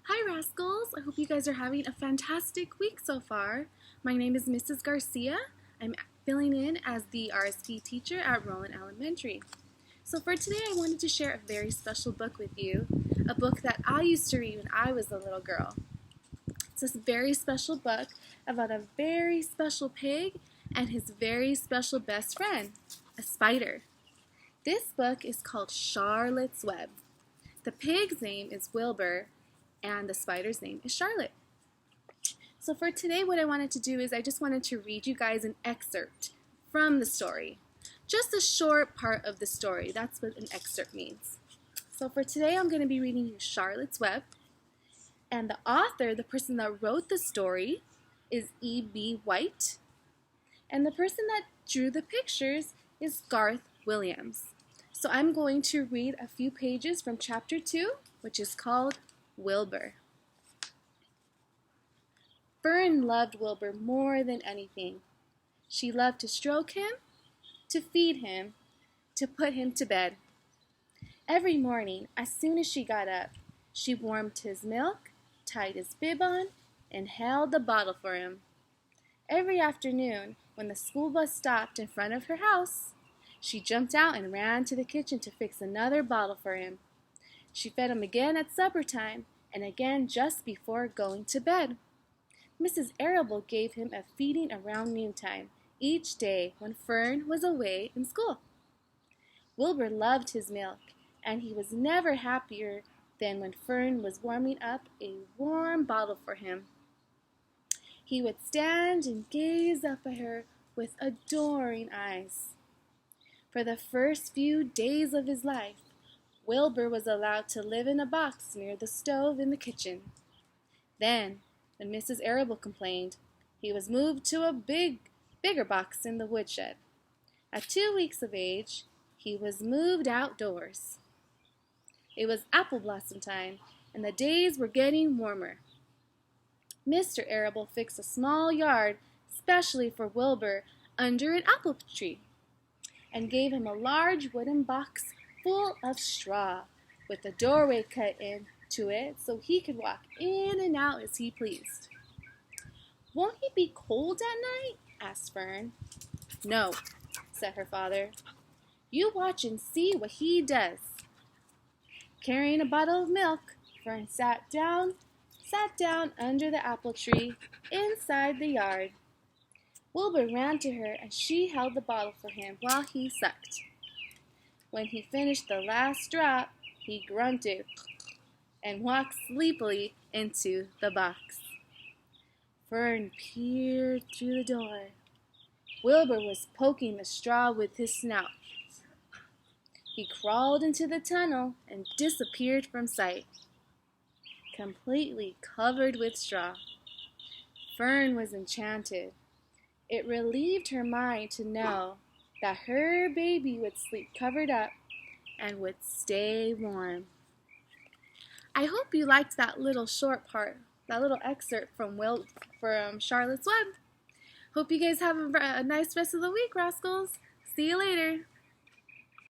Hi Rascals! I hope you guys are having a fantastic week so far. My name is Mrs. Garcia. I'm filling in as the RSP teacher at Rowland Elementary. So for today I wanted to share a very special book with you, a book that I used to read when I was a little girl. It's a very special book about a very special pig and his very special best friend, a spider. This book is called Charlotte's Web. The pig's name is Wilbur, and the spider's name is Charlotte. So for today, what I wanted to do is I just wanted to read you guys an excerpt from the story. Just a short part of the story. That's what an excerpt means. So for today, I'm going to be reading you Charlotte's Web. And the author, the person that wrote the story, is E.B. White. And the person that drew the pictures is Garth Williams. So I'm going to read a few pages from chapter 2, which is called Wilbur. Fern loved Wilbur more than anything. She loved to stroke him, to feed him, to put him to bed. Every morning, as soon as she got up, she warmed his milk, tied his bib on, and held the bottle for him. Every afternoon, when the school bus stopped in front of her house, she jumped out and ran to the kitchen to fix another bottle for him. She fed him again at supper time, and again just before going to bed. Mrs. Arable gave him a feeding around noontime each day when Fern was away in school. Wilbur loved his milk, and he was never happier than when Fern was warming up a warm bottle for him. He would stand and gaze up at her with adoring eyes. For the first few days of his life, Wilbur was allowed to live in a box near the stove in the kitchen. Then, when Mrs. Arable complained, he was moved to a bigger box in the woodshed. At 2 weeks of age, he was moved outdoors. It was apple blossom time, and the days were getting warmer. Mr. Arable fixed a small yard specially for Wilbur under an apple tree, and gave him a large wooden box full of straw, with a doorway cut into it so he could walk in and out as he pleased. "Won't he be cold at night?" asked Fern. "No," said her father. "You watch and see what he does." Carrying a bottle of milk, Fern sat down under the apple tree inside the yard. Wilbur ran to her and she held the bottle for him while he sucked. When he finished the last drop, he grunted and walked sleepily into the box. Fern peered through the door. Wilbur was poking the straw with his snout. He crawled into the tunnel and disappeared from sight, completely covered with straw. Fern was enchanted. It relieved her mind to know that her baby would sleep covered up and would stay warm. I hope you liked that little short part, that little excerpt from Charlotte's Web. Hope you guys have a nice rest of the week, Rascals. See you later.